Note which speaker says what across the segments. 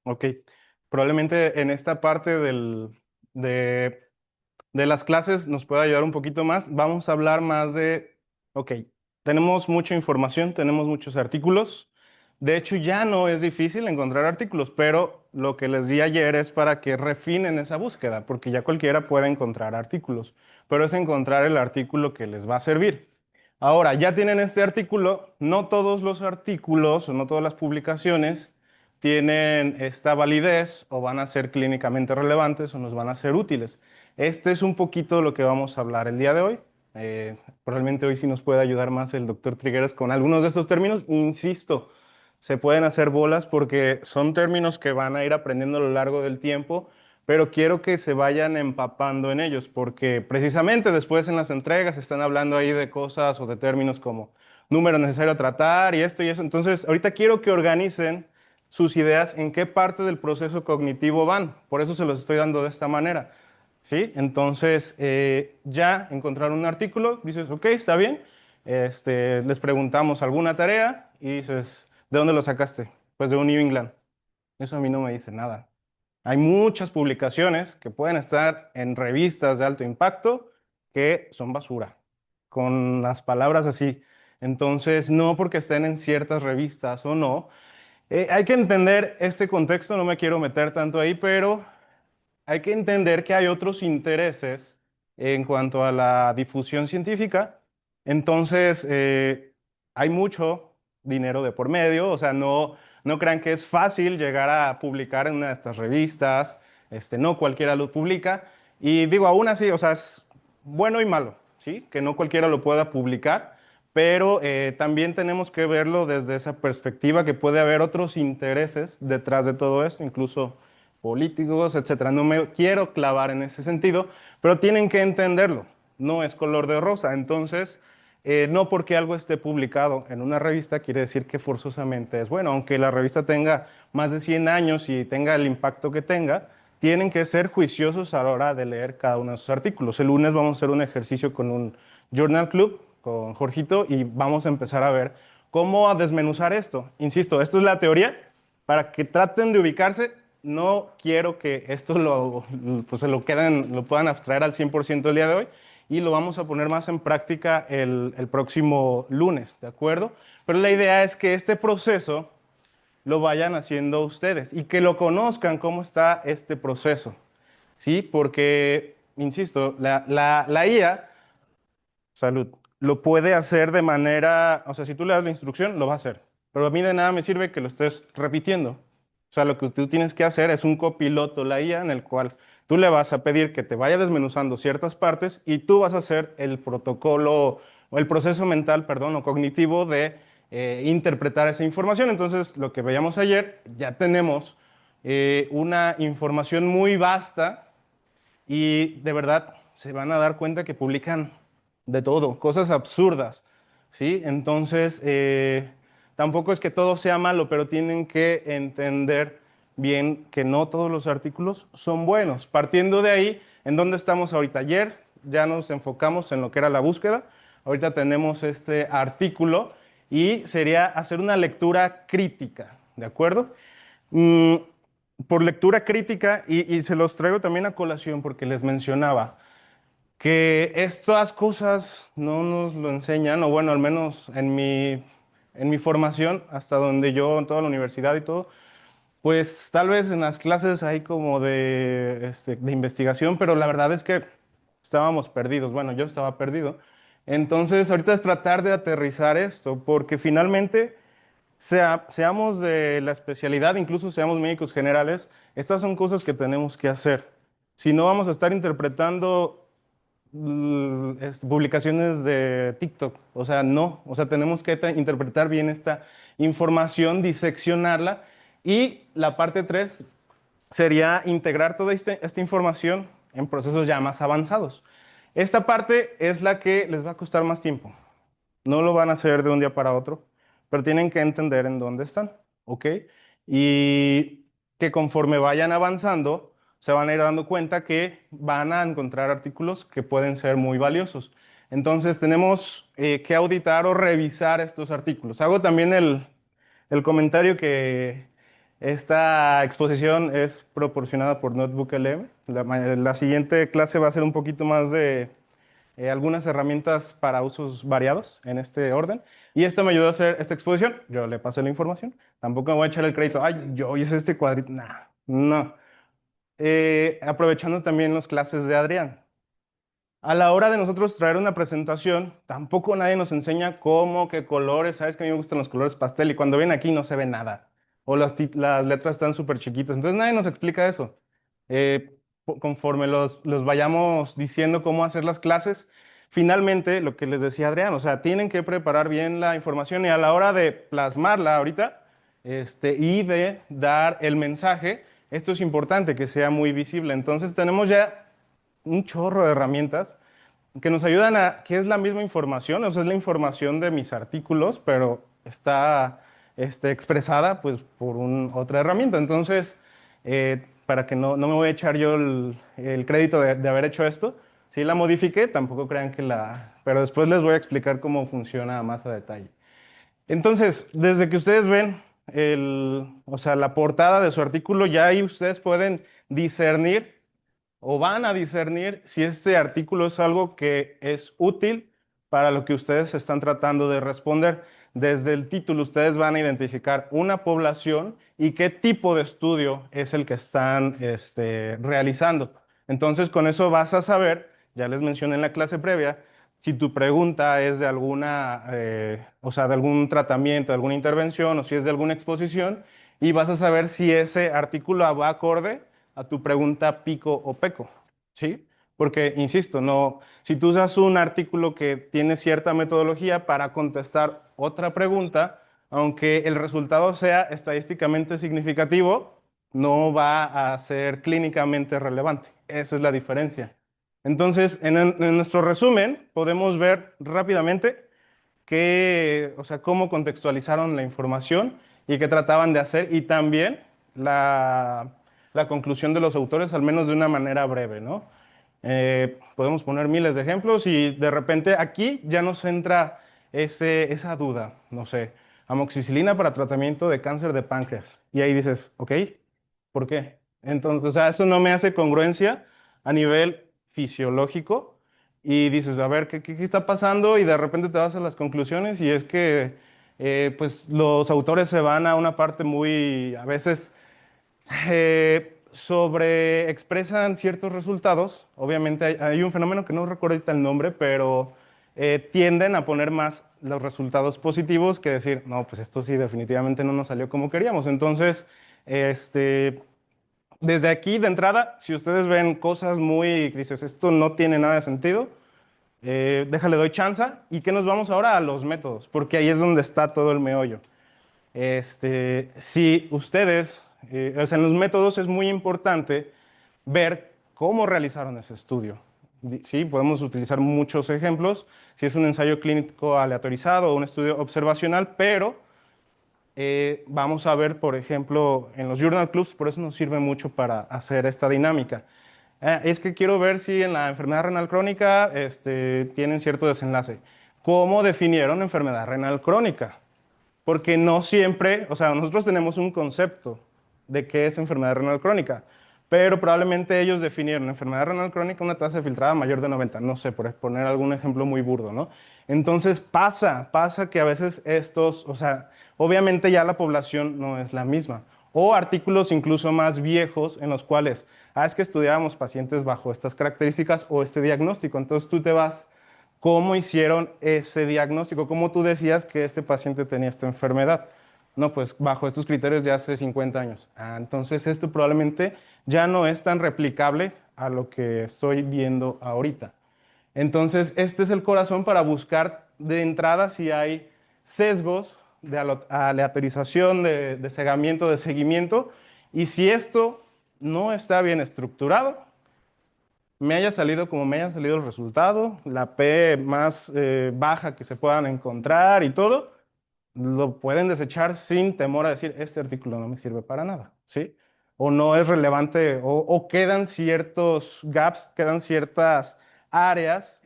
Speaker 1: Ok, probablemente en esta parte de, de las clases nos puede ayudar un poquito más. Vamos a hablar más de, ok, tenemos mucha información, tenemos muchos artículos. De hecho, ya no es difícil encontrar artículos, pero lo que les di ayer es para que refinen esa búsqueda, porque ya cualquiera puede encontrar artículos, pero es encontrar el artículo que les va a servir. Ahora, ya tienen este artículo, no todos los artículos o no todas las publicaciones tienen esta validez o van a ser clínicamente relevantes o nos van a ser útiles. Este es un poquito lo que vamos a hablar el día de hoy. Probablemente hoy sí nos puede ayudar más el doctor Trigueros con algunos de estos términos. Insisto, se pueden hacer bolas porque son términos que van a ir aprendiendo a lo largo del tiempo, pero quiero que se vayan empapando en ellos porque precisamente después en las entregas están hablando ahí de cosas o de términos como número necesario a tratar y esto y eso. Entonces, ahorita quiero que organicen sus ideas en qué parte del proceso cognitivo van. Por eso se los estoy dando de esta manera. ¿Sí? Entonces, ya encontraron un artículo, dices, ok, está bien. Les preguntamos alguna tarea y dices, ¿de dónde lo sacaste? Pues de un New England. Eso a mí no me dice nada. Hay muchas publicaciones que pueden estar en revistas de alto impacto que son basura, con las palabras así. Entonces, no porque estén en ciertas revistas o no, hay que entender este contexto, no me quiero meter tanto ahí, pero hay que entender que hay otros intereses en cuanto a la difusión científica. Entonces, hay mucho dinero de por medio, o sea, no crean que es fácil llegar a publicar en una de estas revistas, no cualquiera lo publica. Y digo, aún así, o sea, es bueno y malo, ¿sí? Que no cualquiera lo pueda publicar, pero también tenemos que verlo desde esa perspectiva que puede haber otros intereses detrás de todo esto, incluso políticos, etcétera. No me quiero clavar en ese sentido, pero tienen que entenderlo. No es color de rosa. Entonces, no porque algo esté publicado en una revista quiere decir que forzosamente es bueno. Aunque la revista tenga más de 100 años y tenga el impacto que tenga, tienen que ser juiciosos a la hora de leer cada uno de sus artículos. El lunes vamos a hacer un ejercicio con un Journal Club, con Jorgito, y vamos a empezar a ver cómo a desmenuzar esto. Insisto, esto es la teoría para que traten de ubicarse. No quiero que esto pues se lo queden, lo puedan abstraer al 100% el día de hoy y lo vamos a poner más en práctica el próximo lunes, ¿de acuerdo? Pero la idea es que este proceso lo vayan haciendo ustedes y que lo conozcan cómo está este proceso, ¿sí? Porque, insisto, la IA, salud, lo puede hacer de manera, o sea, si tú le das la instrucción, lo va a hacer. Pero a mí de nada me sirve que lo estés repitiendo. O sea, lo que tú tienes que hacer es un copiloto, la IA, en el cual tú le vas a pedir que te vaya desmenuzando ciertas partes y tú vas a hacer el protocolo o el proceso mental, perdón, o cognitivo de interpretar esa información. Entonces, lo que veíamos ayer, ya tenemos una información muy vasta y de verdad se van a dar cuenta que publican de todo, cosas absurdas, ¿sí? Entonces, tampoco es que todo sea malo, pero tienen que entender bien que no todos los artículos son buenos. Partiendo de ahí, ¿en dónde estamos ahorita? Ayer ya nos enfocamos en lo que era la búsqueda, ahorita tenemos este artículo y sería hacer una lectura crítica, ¿de acuerdo? Mm, por lectura crítica, y se los traigo también a colación porque les mencionaba que estas cosas no nos lo enseñan, o bueno, al menos en mi formación, hasta donde yo, en toda la universidad y todo, pues tal vez en las clases hay como de investigación, pero la verdad es que estábamos perdidos. Bueno, yo estaba perdido. Entonces, ahorita es tratar de aterrizar esto, porque finalmente seamos de la especialidad, incluso seamos médicos generales, estas son cosas que tenemos que hacer. Si no, vamos a estar interpretando publicaciones de TikTok. O sea, no. O sea, tenemos que interpretar bien esta información, diseccionarla. Y la parte 3 sería integrar toda esta información en procesos ya más avanzados. Esta parte es la que les va a costar más tiempo. No lo van a hacer de un día para otro, pero tienen que entender en dónde están, ¿ok? Y que conforme vayan avanzando, se van a ir dando cuenta que van a encontrar artículos que pueden ser muy valiosos. Entonces tenemos que auditar o revisar estos artículos. Hago también el comentario que esta exposición es proporcionada por Notebook LM. La siguiente clase va a ser un poquito más de algunas herramientas para usos variados en este orden. Y esta me ayudó a hacer esta exposición. Yo le pasé la información. Tampoco me voy a echar el crédito. Ay, yo hice este cuadrito. Nah, no. Aprovechando también las clases de Adrián. A la hora de nosotros traer una presentación, tampoco nadie nos enseña cómo, qué colores. Sabes que a mí me gustan los colores pastel y cuando ven aquí no se ve nada. O las letras están súper chiquitas. Entonces nadie nos explica eso. Conforme los vayamos diciendo cómo hacer las clases, finalmente lo que les decía Adrián, o sea, tienen que preparar bien la información y a la hora de plasmarla ahorita y de dar el mensaje, esto es importante que sea muy visible. Entonces tenemos ya un chorro de herramientas que nos ayudan a, que es la misma información, o sea, es la información de mis artículos, pero está expresada pues por otra herramienta. Entonces, para que no me voy a echar yo el crédito de haber hecho esto, si la modifiqué, tampoco crean que la... Pero después les voy a explicar cómo funciona más a detalle. Entonces, desde que ustedes ven o sea, la portada de su artículo, ya ahí ustedes pueden discernir o van a discernir si este artículo es algo que es útil para lo que ustedes están tratando de responder. Desde el título ustedes van a identificar una población y qué tipo de estudio es el que están realizando. Entonces, con eso vas a saber, ya les mencioné en la clase previa, si tu pregunta es de alguna, o sea, de algún tratamiento, de alguna intervención o si es de alguna exposición, y vas a saber si ese artículo va acorde a tu pregunta pico o peco, ¿sí? Porque, insisto, no, si tú usas un artículo que tiene cierta metodología para contestar otra pregunta, aunque el resultado sea estadísticamente significativo, no va a ser clínicamente relevante. Esa es la diferencia. Entonces, en nuestro resumen, podemos ver rápidamente o sea, cómo contextualizaron la información y qué trataban de hacer, y también la, la conclusión de los autores, al menos de una manera breve, ¿no? Podemos poner miles de ejemplos y de repente aquí ya nos entra esa duda, no sé, amoxicilina para tratamiento de cáncer de páncreas. Y ahí dices, ok, ¿por qué? Entonces, o sea, eso no me hace congruencia a nivel fisiológico y dices, a ver, ¿qué está pasando? Y de repente te vas a las conclusiones y es que, pues, los autores se van a una parte muy, a veces, sobre expresan ciertos resultados. Obviamente hay un fenómeno que no recuerdo ahorita el nombre, pero tienden a poner más los resultados positivos que decir, no, pues esto sí, definitivamente no nos salió como queríamos. Entonces, este, desde aquí de entrada, si ustedes ven cosas muy, dices, esto no tiene nada de sentido, déjale, doy chance. ¿Y qué nos vamos ahora? A los métodos, porque ahí es donde está todo el meollo. Si ustedes, o sea, en los métodos es muy importante ver cómo realizaron ese estudio. Sí, podemos utilizar muchos ejemplos, si es un ensayo clínico aleatorizado o un estudio observacional, pero vamos a ver, por ejemplo, en los journal clubs, por eso nos sirve mucho para hacer esta dinámica. Es que quiero ver si en la enfermedad renal crónica tienen cierto desenlace. ¿Cómo definieron enfermedad renal crónica? Porque no siempre, o sea, nosotros tenemos un concepto de qué es enfermedad renal crónica, pero probablemente ellos definieron enfermedad renal crónica una tasa de filtrada mayor de 90, no sé, por poner algún ejemplo muy burdo, ¿no? Entonces pasa que a veces o sea, obviamente ya la población no es la misma. O artículos incluso más viejos en los cuales, es que estudiábamos pacientes bajo estas características o este diagnóstico, entonces tú te vas. ¿Cómo hicieron ese diagnóstico? ¿Cómo tú decías que este paciente tenía esta enfermedad? No, pues bajo estos criterios de hace 50 años. Entonces esto probablemente ya no es tan replicable a lo que estoy viendo ahorita. Entonces, este es el corazón para buscar de entrada si hay sesgos de aleatorización, de cegamiento, de seguimiento, y si esto no está bien estructurado, me haya salido como me haya salido el resultado, la P más baja que se puedan encontrar y todo, lo pueden desechar sin temor a decir, este artículo no me sirve para nada, ¿sí? O no es relevante, o quedan ciertos gaps, quedan ciertas áreas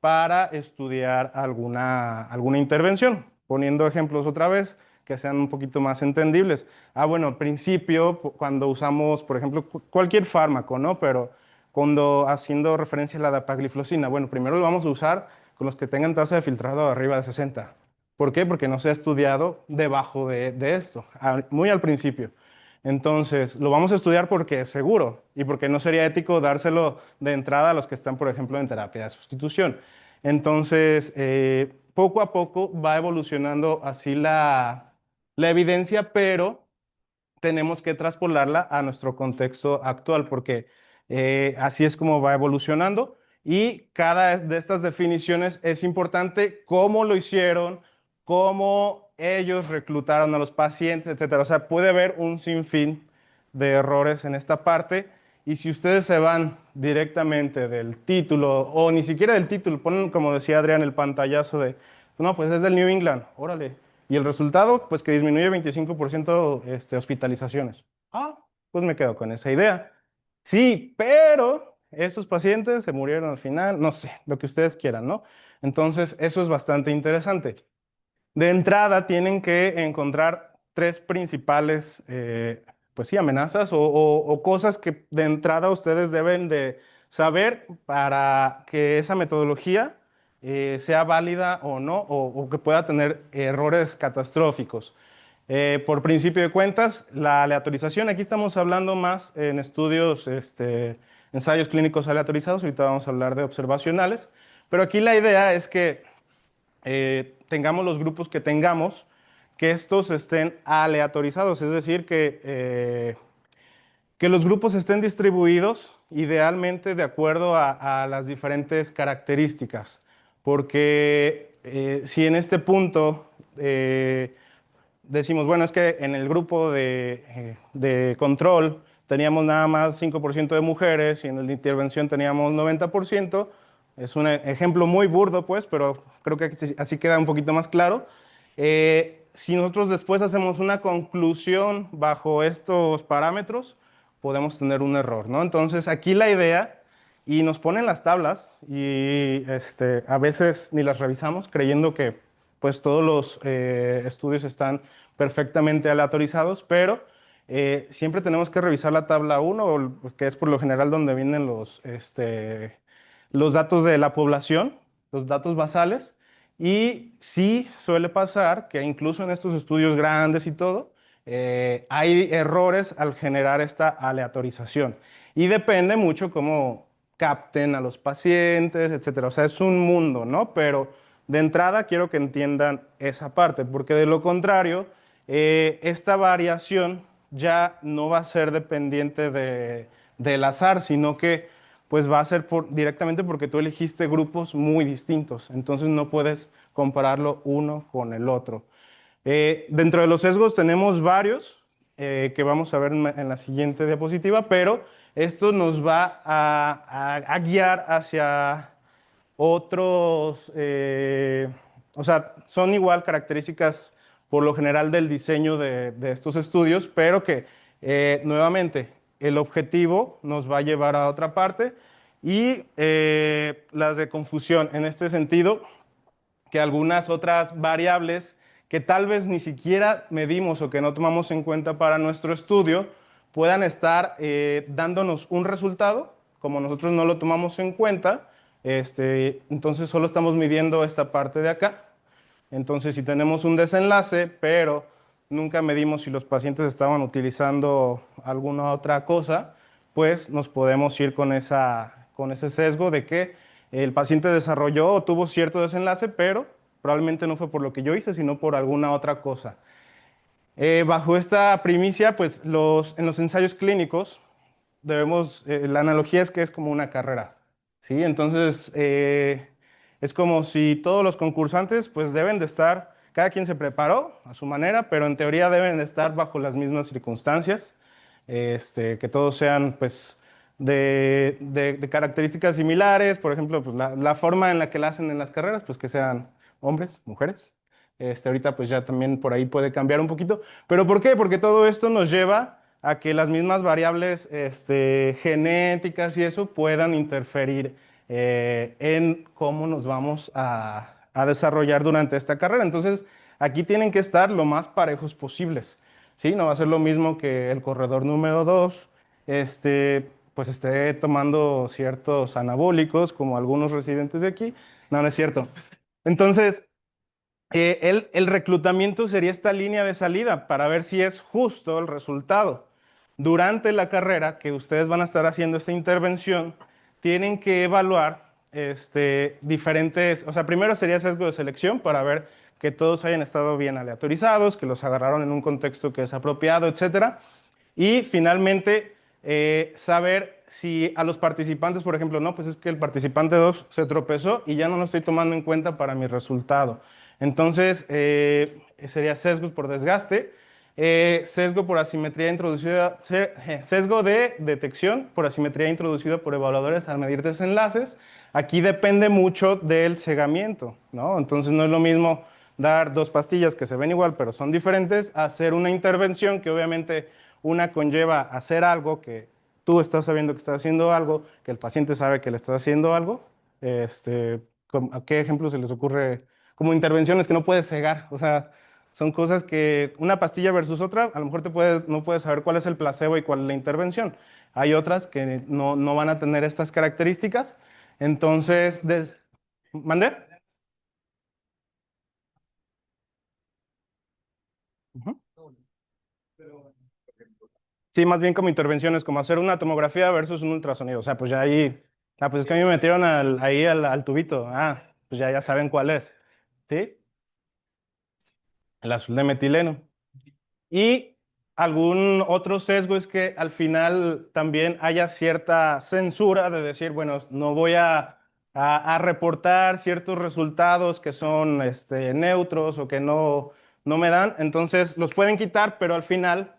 Speaker 1: para estudiar alguna intervención. Poniendo ejemplos otra vez que sean un poquito más entendibles. Bueno, al principio, cuando usamos, por ejemplo, cualquier fármaco, ¿no? Pero cuando haciendo referencia a la dapagliflozina, bueno, primero lo vamos a usar con los que tengan tasa de filtrado arriba de 60. ¿Por qué? Porque no se ha estudiado debajo de esto, muy al principio. Entonces, lo vamos a estudiar porque es seguro y porque no sería ético dárselo de entrada a los que están, por ejemplo, en terapia de sustitución. Entonces, poco a poco va evolucionando así la evidencia, pero tenemos que traspolarla a nuestro contexto actual, porque así es como va evolucionando y cada de estas definiciones es importante cómo lo hicieron, cómo ellos reclutaron a los pacientes, etcétera. O sea, puede haber un sinfín de errores en esta parte y si ustedes se van directamente del título o ni siquiera del título, ponen como decía Adrián el pantallazo de, no, pues es del New England, órale. Y el resultado, pues que disminuye 25% hospitalizaciones. Pues me quedo con esa idea. Sí, pero esos pacientes se murieron al final, no sé, lo que ustedes quieran, ¿no? Entonces, eso es bastante interesante. De entrada, tienen que encontrar tres principales, pues sí, amenazas o cosas que de entrada ustedes deben de saber para que esa metodología sea válida o no, o que pueda tener errores catastróficos. Por principio de cuentas, la aleatorización, aquí estamos hablando más en estudios, ensayos clínicos aleatorizados, ahorita vamos a hablar de observacionales, pero aquí la idea es que tengamos los grupos que tengamos, que estos estén aleatorizados, es decir, que los grupos estén distribuidos idealmente de acuerdo a las diferentes características, porque si en este punto decimos, bueno, es que en el grupo de control teníamos nada más 5% de mujeres y en el de intervención teníamos 90%. Es un ejemplo muy burdo, pues, pero creo que así queda un poquito más claro. Si nosotros después hacemos una conclusión bajo estos parámetros, podemos tener un error, ¿no? Entonces, aquí la idea, y nos ponen las tablas, y a veces ni las revisamos creyendo que pues todos los estudios están perfectamente aleatorizados, pero siempre tenemos que revisar la tabla 1, que es por lo general donde vienen los datos de la población, los datos basales, y sí suele pasar que incluso en estos estudios grandes y todo, hay errores al generar esta aleatorización. Y depende mucho cómo capten a los pacientes, etcétera. O sea, es un mundo, ¿no? Pero de entrada quiero que entiendan esa parte, porque de lo contrario, esta variación ya no va a ser dependiente del azar, sino que pues va a ser directamente porque tú elegiste grupos muy distintos, entonces no puedes compararlo uno con el otro. Dentro de los sesgos tenemos varios que vamos a ver en la siguiente diapositiva, pero esto nos va a guiar hacia otros, o sea, son igual características por lo general del diseño de estos estudios, pero que nuevamente el objetivo nos va a llevar a otra parte y las de confusión en este sentido, que algunas otras variables que tal vez ni siquiera medimos o que no tomamos en cuenta para nuestro estudio puedan estar dándonos un resultado, como nosotros no lo tomamos en cuenta, entonces solo estamos midiendo esta parte de acá. Entonces, si tenemos un desenlace, pero nunca medimos si los pacientes estaban utilizando alguna otra cosa, pues nos podemos ir con ese sesgo de que el paciente desarrolló o tuvo cierto desenlace, pero probablemente no fue por lo que yo hice, sino por alguna otra cosa. Bajo esta primicia, pues en los ensayos clínicos la analogía es que es como una carrera, ¿sí? Entonces, es como si todos los concursantes pues deben de estar, cada quien se preparó a su manera, pero en teoría deben de estar bajo las mismas circunstancias, que todos sean pues de características similares, por ejemplo, pues la forma en la que la hacen en las carreras, pues que sean hombres, mujeres. Ahorita pues ya también por ahí puede cambiar un poquito. ¿Pero por qué? Porque todo esto nos lleva a que las mismas variables genéticas y eso puedan interferir en cómo nos vamos a desarrollar durante esta carrera. Entonces, aquí tienen que estar lo más parejos posibles, ¿sí? No va a ser lo mismo que el corredor número 2, pues esté tomando ciertos anabólicos, como algunos residentes de aquí. No, no es cierto. Entonces, el reclutamiento sería esta línea de salida para ver si es justo el resultado. Durante la carrera que ustedes van a estar haciendo esta intervención, tienen que evaluar diferentes, o sea, primero sería sesgo de selección para ver que todos hayan estado bien aleatorizados, que los agarraron en un contexto que es apropiado, etcétera. Y finalmente, saber si a los participantes, por ejemplo, no, pues es que el participante 2 se tropezó y ya no lo estoy tomando en cuenta para mi resultado. Entonces, sería sesgos por desgaste, sesgo por asimetría introducida, sesgo de detección por asimetría introducida por evaluadores al medir desenlaces. Aquí depende mucho del cegamiento, ¿no? Entonces, no es lo mismo dar dos pastillas que se ven igual pero son diferentes, a hacer una intervención que obviamente una conlleva hacer algo que tú estás sabiendo que estás haciendo algo, que el paciente sabe que le estás haciendo algo. ¿A qué ejemplo se les ocurre? Como intervenciones que no puedes cegar, o sea, son cosas que una pastilla versus otra, a lo mejor no puedes saber cuál es el placebo y cuál es la intervención. Hay otras que no van a tener estas características. Entonces, ¿mandé? Ujú. Sí, más bien como intervenciones, como hacer una tomografía versus un ultrasonido. O sea, pues ya ahí, pues es que a mí me metieron ahí al tubito. Pues ya saben cuál es. ¿Sí? El azul de metileno. Y algún otro sesgo es que al final también haya cierta censura de decir, bueno, no voy a reportar ciertos resultados que son neutros o que no me dan. Entonces los pueden quitar, pero al final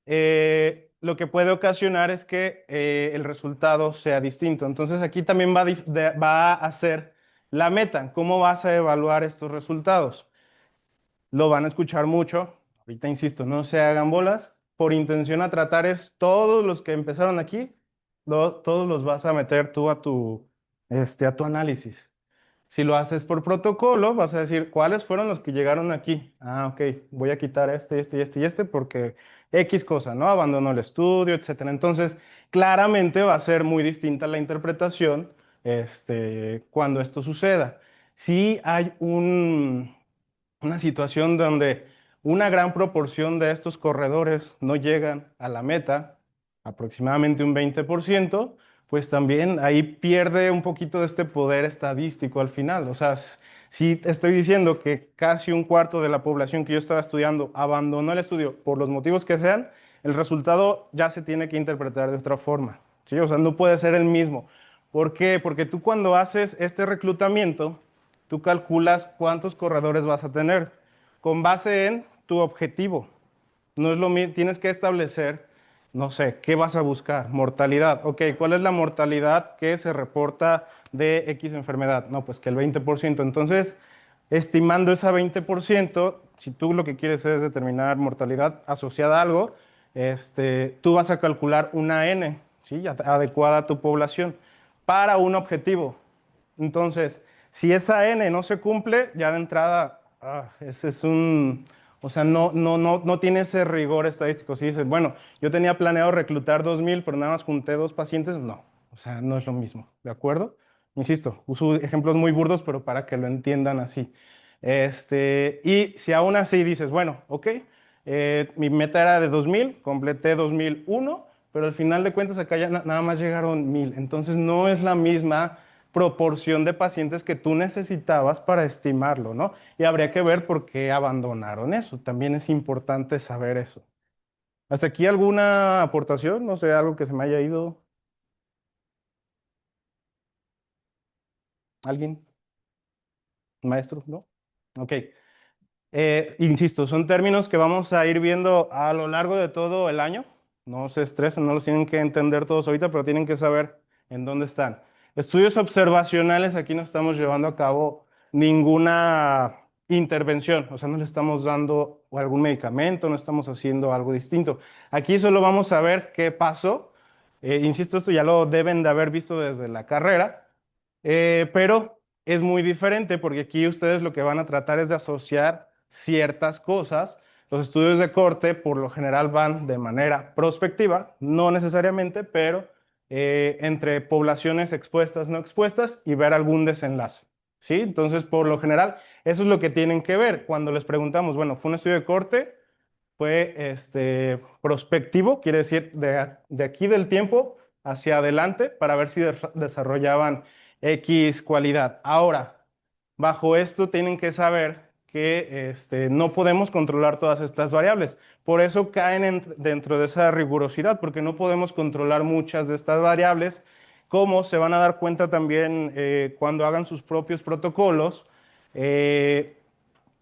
Speaker 1: lo que puede ocasionar es que el resultado sea distinto. Entonces aquí también va a ser la meta, cómo vas a evaluar estos resultados. Lo van a escuchar mucho. Ahorita insisto, no se hagan bolas. Por intención a tratar es todos los que empezaron aquí, todos los vas a meter tú a tu análisis. Si lo haces por protocolo, vas a decir, ¿cuáles fueron los que llegaron aquí? Ok, voy a quitar este porque X cosa, ¿no? Abandonó el estudio, etcétera. Entonces, claramente va a ser muy distinta la interpretación, cuando esto suceda. Si hay una situación donde una gran proporción de estos corredores no llegan a la meta, aproximadamente un 20%, pues también ahí pierde un poquito de este poder estadístico al final. O sea, si estoy diciendo que casi un cuarto de la población que yo estaba estudiando abandonó el estudio por los motivos que sean, el resultado ya se tiene que interpretar de otra forma. ¿Sí? O sea, no puede ser el mismo. ¿Por qué? Porque tú cuando haces este reclutamiento, tú calculas cuántos corredores vas a tener con base en tu objetivo. No es lo mismo, tienes que establecer, no sé, ¿qué vas a buscar? Mortalidad. Ok, ¿cuál es la mortalidad que se reporta de X enfermedad? No, pues que el 20%. Entonces, estimando ese 20%, si tú lo que quieres es determinar mortalidad asociada a algo, tú vas a calcular una N, ¿sí? Adecuada a tu población para un objetivo. Entonces, si esa N no se cumple, ya de entrada, ese es o sea, no tiene ese rigor estadístico. Si dices, bueno, yo tenía planeado reclutar 2,000, pero nada más junté dos pacientes, no, o sea, no es lo mismo, ¿de acuerdo? Insisto, uso ejemplos muy burdos, pero para que lo entiendan así. Y si aún así dices, bueno, ok, mi meta era de 2,000, completé 2,001, pero al final de cuentas acá ya nada más llegaron 1,000. Entonces no es la misma proporción de pacientes que tú necesitabas para estimarlo, ¿no? Y habría que ver por qué abandonaron eso. También es importante saber eso. ¿Hasta aquí alguna aportación? No sé, algo que se me haya ido. ¿Alguien? ¿Maestro? ¿No? Ok. Insisto, son términos que vamos a ir viendo a lo largo de todo el año. No se estresen, no los tienen que entender todos ahorita, pero tienen que saber en dónde están. Estudios observacionales, aquí no estamos llevando a cabo ninguna intervención, o sea, no le estamos dando algún medicamento, no estamos haciendo algo distinto. Aquí solo vamos a ver qué pasó. Insisto, esto ya lo deben de haber visto desde la carrera. Pero es muy diferente porque aquí ustedes lo que van a tratar es de asociar ciertas cosas. Los estudios de corte por lo general van de manera prospectiva, no necesariamente, pero entre poblaciones expuestas, no expuestas y ver algún desenlace. ¿Sí? Entonces, por lo general, eso es lo que tienen que ver. Cuando les preguntamos, bueno, ¿fue un estudio de corte? Fue prospectivo, quiere decir de aquí del tiempo hacia adelante para ver si desarrollaban X cualidad. Ahora, bajo esto tienen que saber que no podemos controlar todas estas variables. Por eso caen dentro de esa rigurosidad, porque no podemos controlar muchas de estas variables, como se van a dar cuenta también cuando hagan sus propios protocolos. eh,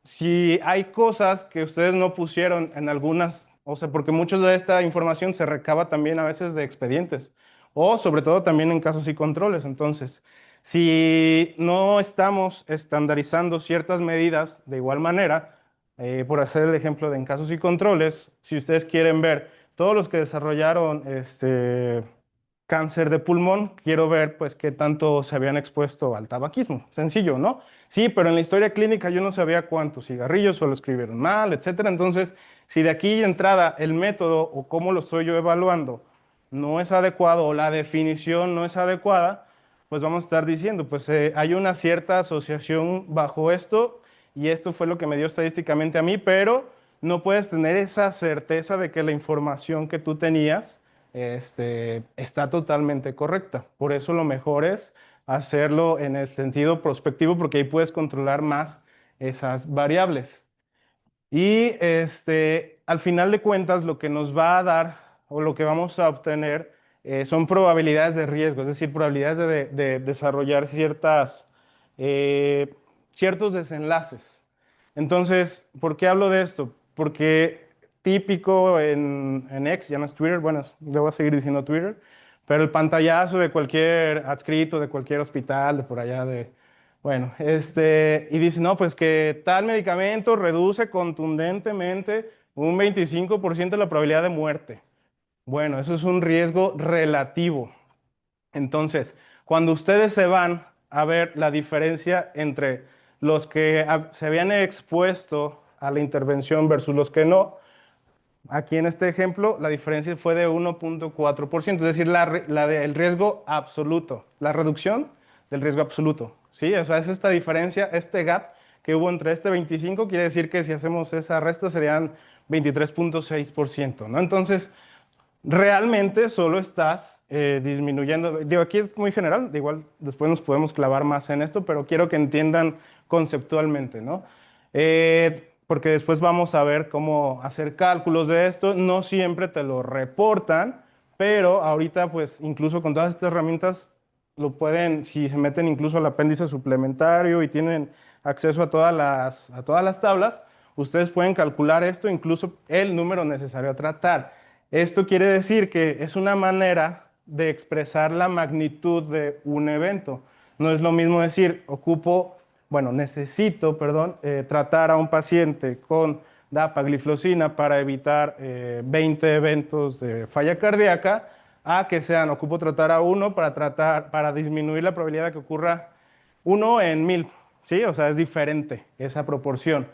Speaker 1: si hay cosas que ustedes no pusieron en algunas, o sea, porque mucha de esta información se recaba también a veces de expedientes, o sobre todo también en casos y controles. Entonces, si no estamos estandarizando ciertas medidas de igual manera, por hacer el ejemplo de en casos y controles, si ustedes quieren ver todos los que desarrollaron cáncer de pulmón, quiero ver pues qué tanto se habían expuesto al tabaquismo. Sencillo, ¿no? Sí, pero en la historia clínica yo no sabía cuántos cigarrillos o lo escribieron mal, etcétera. Entonces, si de aquí de entrada el método o cómo lo estoy yo evaluando no es adecuado o la definición no es adecuada, pues vamos a estar diciendo, pues hay una cierta asociación bajo esto y esto fue lo que me dio estadísticamente a mí, pero no puedes tener esa certeza de que la información que tú tenías está totalmente correcta. Por eso lo mejor es hacerlo en el sentido prospectivo porque ahí puedes controlar más esas variables. Y al final de cuentas, lo que nos va a dar o lo que vamos a obtener son probabilidades de riesgo, es decir, probabilidades de desarrollar eh, ciertos desenlaces. Entonces, ¿por qué hablo de esto? Porque típico en X, ya no es Twitter, bueno, le voy a seguir diciendo Twitter, pero el pantallazo de cualquier adscrito, de cualquier hospital, de por allá, bueno, y dice, no, pues que tal medicamento reduce contundentemente un 25% la probabilidad de muerte. Bueno, eso es un riesgo relativo. Entonces, cuando ustedes se van a ver la diferencia entre los que se habían expuesto a la intervención versus los que no, aquí en este ejemplo la diferencia fue de 1,4%, es decir, el riesgo absoluto, la reducción del riesgo absoluto. ¿Sí? O sea, es esta diferencia, este gap que hubo entre este 25, quiere decir que si hacemos esa resta serían 23,6%, ¿no? Entonces, realmente solo estás disminuyendo. Digo, aquí es muy general, de igual después nos podemos clavar más en esto, pero quiero que entiendan conceptualmente, ¿no? Porque después vamos a ver cómo hacer cálculos de esto. No siempre te lo reportan, pero ahorita, pues, incluso con todas estas herramientas, lo pueden, si se meten incluso al apéndice suplementario y tienen acceso a todas las tablas, ustedes pueden calcular esto, incluso el número necesario a tratar. Esto quiere decir que es una manera de expresar la magnitud de un evento. No es lo mismo decir, necesito, perdón, tratar a un paciente con dapagliflozina para evitar 20 eventos de falla cardíaca, a que sean, ocupo tratar a uno para disminuir la probabilidad de que ocurra uno en 1000, ¿sí? O sea, es diferente esa proporción.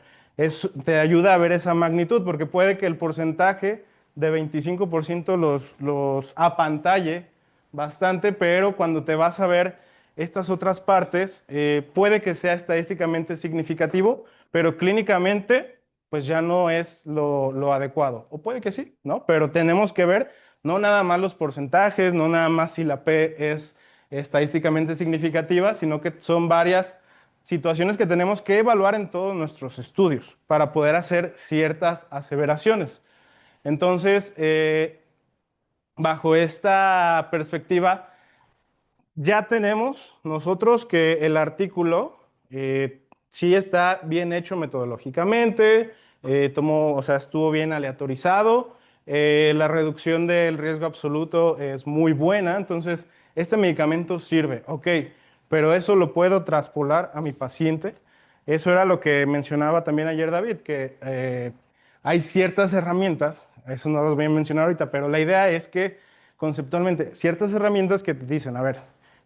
Speaker 1: Te ayuda a ver esa magnitud porque puede que el porcentaje de 25% los apantalle bastante, pero cuando te vas a ver estas otras partes, puede que sea estadísticamente significativo, pero clínicamente, pues ya no es lo adecuado. O puede que sí, ¿no? Pero tenemos que ver no nada más los porcentajes, no nada más si la P es estadísticamente significativa, sino que son varias situaciones que tenemos que evaluar en todos nuestros estudios para poder hacer ciertas aseveraciones. Entonces, bajo esta perspectiva, ya tenemos nosotros que el artículo sí está bien hecho metodológicamente, o sea, estuvo bien aleatorizado, la reducción del riesgo absoluto es muy buena, entonces este medicamento sirve, ok, pero eso lo puedo traspolar a mi paciente. Eso era lo que mencionaba también ayer David, que hay ciertas herramientas, eso no los voy a mencionar ahorita, pero la idea es que conceptualmente ciertas herramientas que te dicen, a ver,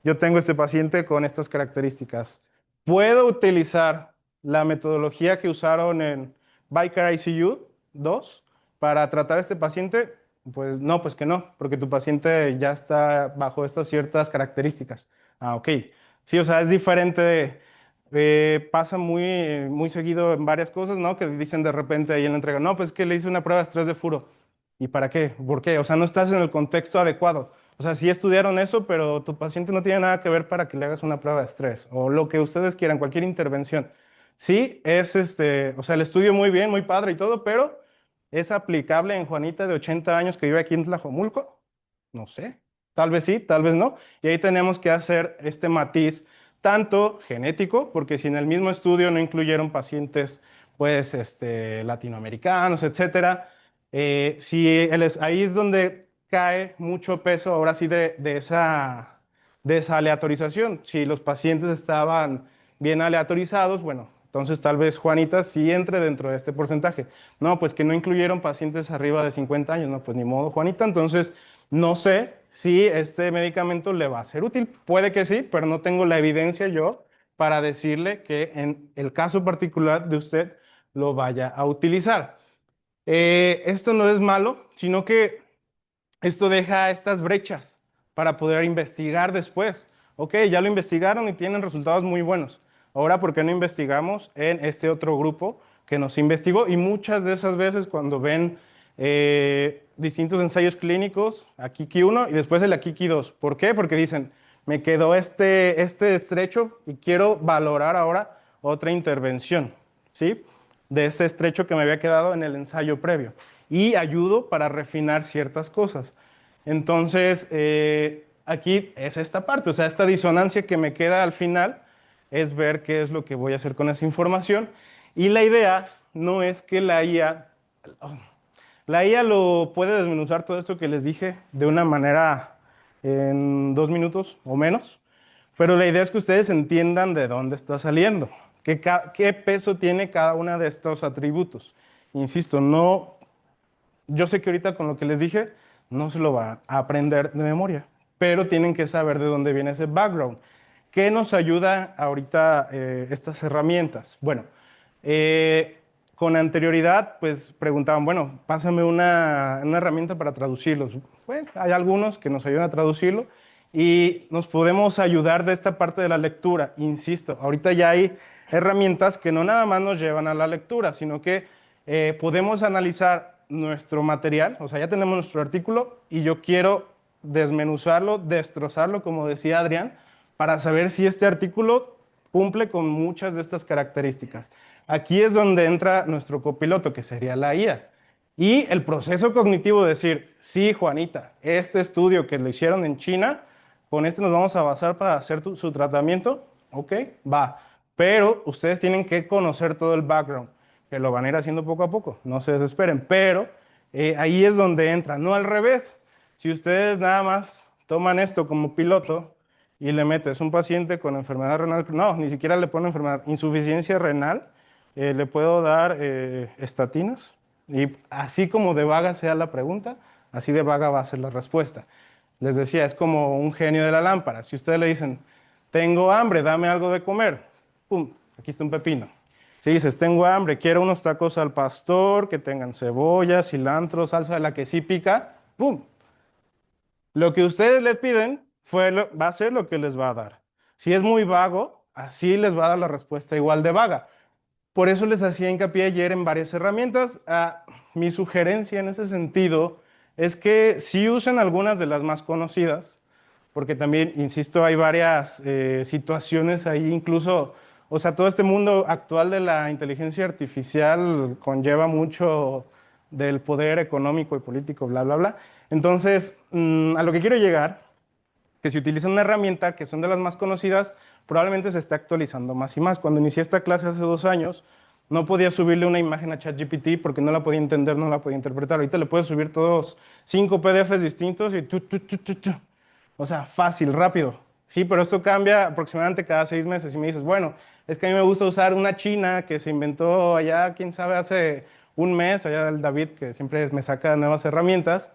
Speaker 1: yo tengo este paciente con estas características. ¿Puedo utilizar la metodología que usaron en Biker ICU 2 para tratar a este paciente? Pues no, pues que no, porque tu paciente ya está bajo estas ciertas características. Ah, ok. Sí, o sea, es diferente. Pasa muy seguido en varias cosas, ¿no? Que dicen de repente ahí en la entrega, no, pues que le hice una prueba de estrés de furo. ¿Y para qué? ¿Por qué? O sea, no estás en el contexto adecuado. O sea, sí estudiaron eso, pero tu paciente no tiene nada que ver para que le hagas una prueba de estrés o lo que ustedes quieran, cualquier intervención. Sí, es o sea, el estudio muy bien, muy padre y todo, pero ¿es aplicable en Juanita de 80 años que vive aquí en Tlajomulco? No sé. Tal vez sí, tal vez no. Y ahí tenemos que hacer este matiz tanto genético, porque si en el mismo estudio no incluyeron pacientes, pues, latinoamericanos, etcétera, si ahí es donde cae mucho peso, ahora sí, de esa aleatorización. Si los pacientes estaban bien aleatorizados, bueno, entonces tal vez Juanita sí entre dentro de este porcentaje. No, pues que no incluyeron pacientes arriba de 50 años, no, pues ni modo, Juanita. Entonces, no sé si este medicamento le va a ser útil. Puede que sí, pero no tengo la evidencia yo para decirle que en el caso particular de usted lo vaya a utilizar. Esto no es malo, sino que esto deja estas brechas para poder investigar después. Ok, ya lo investigaron y tienen resultados muy buenos. Ahora, ¿por qué no investigamos en este otro grupo que nos investigó? Y muchas de esas veces cuando ven distintos ensayos clínicos, Akiki 1 y después el Akiki 2. ¿Por qué? Porque dicen, me quedó este estrecho y quiero valorar ahora otra intervención, ¿sí? De ese estrecho que me había quedado en el ensayo previo y ayudo para refinar ciertas cosas. Entonces, aquí es esta parte, o sea, esta disonancia que me queda al final es ver qué es lo que voy a hacer con esa información. Y la idea no es que la IA lo puede desmenuzar todo esto que les dije de una manera en 2 minutos o menos, pero la idea es que ustedes entiendan de dónde está saliendo, qué peso tiene cada uno de estos atributos. Insisto, no, yo sé que ahorita con lo que les dije no se lo va a aprender de memoria, pero tienen que saber de dónde viene ese background. ¿Qué nos ayuda ahorita estas herramientas? Bueno, eh, con anterioridad, pues preguntaban, bueno, pásame una herramienta para traducirlos. Bueno, hay algunos que nos ayudan a traducirlo y nos podemos ayudar de esta parte de la lectura. Insisto, ahorita ya hay herramientas que no nada más nos llevan a la lectura, sino que podemos analizar nuestro material, o sea, ya tenemos nuestro artículo y yo quiero desmenuzarlo, destrozarlo, como decía Adrián, para saber si este artículo cumple con muchas de estas características. Aquí es donde entra nuestro copiloto, que sería la IA. Y el proceso cognitivo de decir, sí, Juanita, este estudio que lo hicieron en China, con este nos vamos a basar para hacer su tratamiento, ok, va. Pero ustedes tienen que conocer todo el background, que lo van a ir haciendo poco a poco, no se desesperen, pero ahí es donde entra, no al revés. Si ustedes nada más toman esto como piloto y le metes un paciente con enfermedad renal, no, ni siquiera le ponen enfermedad, insuficiencia renal, le puedo dar estatinas y así como de vaga sea la pregunta, así de vaga va a ser la respuesta. Les decía, es como un genio de la lámpara. Si ustedes le dicen, tengo hambre, dame algo de comer, pum, aquí está un pepino. Si dices, tengo hambre, quiero unos tacos al pastor que tengan cebolla, cilantro, salsa de la que sí pica, pum, lo que ustedes le piden va a ser lo que les va a dar. Si es muy vago, así les va a dar la respuesta igual de vaga. Por eso les hacía hincapié ayer en varias herramientas. Mi sugerencia en ese sentido es que sí usen algunas de las más conocidas, porque también, insisto, hay varias situaciones ahí, incluso, o sea, todo este mundo actual de la inteligencia artificial conlleva mucho del poder económico y político, bla, bla, bla. Entonces, a lo que quiero llegar, que si utilizan una herramienta que son de las más conocidas, probablemente se esté actualizando más y más. Cuando inicié esta clase hace 2 años, no podía subirle una imagen a ChatGPT porque no la podía entender, no la podía interpretar. Ahorita le puedes subir todos 5 PDFs distintos y tu. O sea, fácil, rápido. Sí, pero esto cambia aproximadamente cada 6 meses. Y me dices, bueno, es que a mí me gusta usar una china que se inventó allá, quién sabe, hace un mes, allá el David, que siempre me saca nuevas herramientas.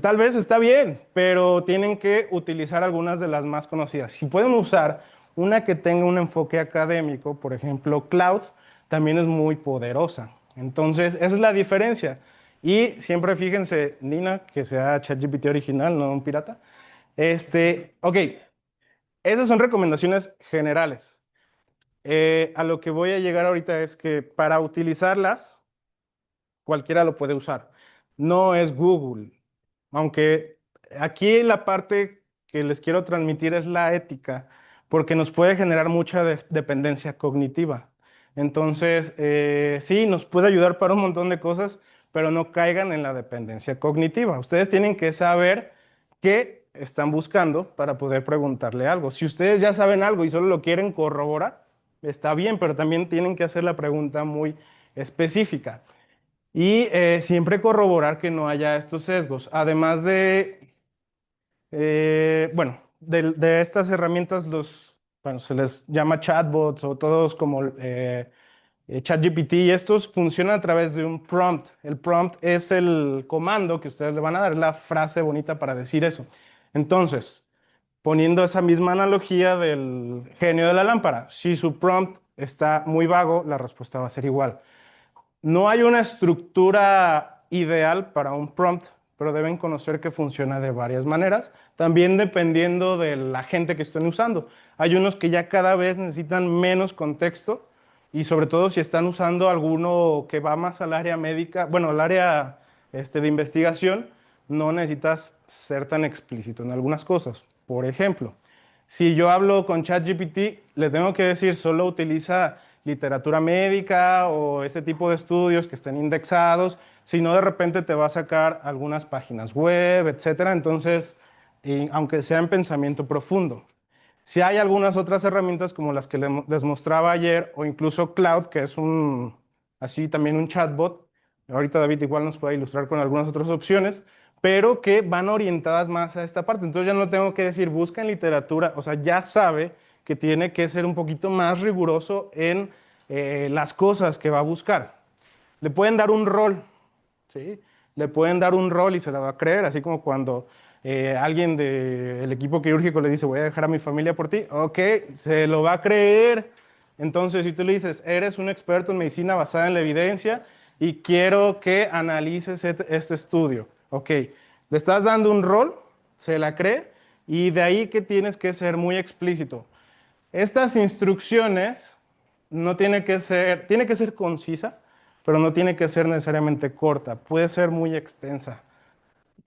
Speaker 1: Tal vez está bien, pero tienen que utilizar algunas de las más conocidas. Si pueden usar una que tenga un enfoque académico, por ejemplo, Cloud, también es muy poderosa. Entonces, esa es la diferencia. Y siempre fíjense, Nina, que sea ChatGPT original, no un pirata. Ok, esas son recomendaciones generales. A lo que voy a llegar ahorita es que para utilizarlas, cualquiera lo puede usar. No es Google. Aunque aquí la parte que les quiero transmitir es la ética, porque nos puede generar mucha dependencia cognitiva. Entonces, sí, nos puede ayudar para un montón de cosas, pero no caigan en la dependencia cognitiva. Ustedes tienen que saber qué están buscando para poder preguntarle algo. Si ustedes ya saben algo y solo lo quieren corroborar, está bien, pero también tienen que hacer la pregunta muy específica. Y siempre corroborar que no haya estos sesgos. Además de, bueno, de estas herramientas, bueno, se les llama chatbots o todos como ChatGPT y estos funcionan a través de un prompt. El prompt es el comando que ustedes le van a dar, es la frase bonita para decir eso. Entonces, poniendo esa misma analogía del genio de la lámpara, si su prompt está muy vago, la respuesta va a ser igual. No hay una estructura ideal para un prompt, pero deben conocer que funciona de varias maneras, también dependiendo de la gente que estén usando. Hay unos que ya cada vez necesitan menos contexto y sobre todo si están usando alguno que va más al área médica, bueno, al área de investigación, no necesitas ser tan explícito en algunas cosas. Por ejemplo, si yo hablo con ChatGPT, le tengo que decir solo utiliza literatura médica o ese tipo de estudios que estén indexados, si no de repente te va a sacar algunas páginas web, etcétera. Entonces, aunque sea en pensamiento profundo. Si hay algunas otras herramientas como las que les mostraba ayer o incluso Cloud, que es así también un chatbot. Ahorita David igual nos puede ilustrar con algunas otras opciones, pero que van orientadas más a esta parte. Entonces ya no tengo que decir busca en literatura, o sea, ya sabe que tiene que ser un poquito más riguroso en las cosas que va a buscar. Le pueden dar un rol, ¿sí? Le pueden dar un rol y se la va a creer, así como cuando alguien del equipo quirúrgico le dice, voy a dejar a mi familia por ti, ok, se lo va a creer. Entonces, si tú le dices, eres un experto en medicina basada en la evidencia y quiero que analices este estudio, ok, le estás dando un rol, se la cree y de ahí que tienes que ser muy explícito. Estas instrucciones no tiene que ser concisa, pero no tiene que ser necesariamente corta, puede ser muy extensa.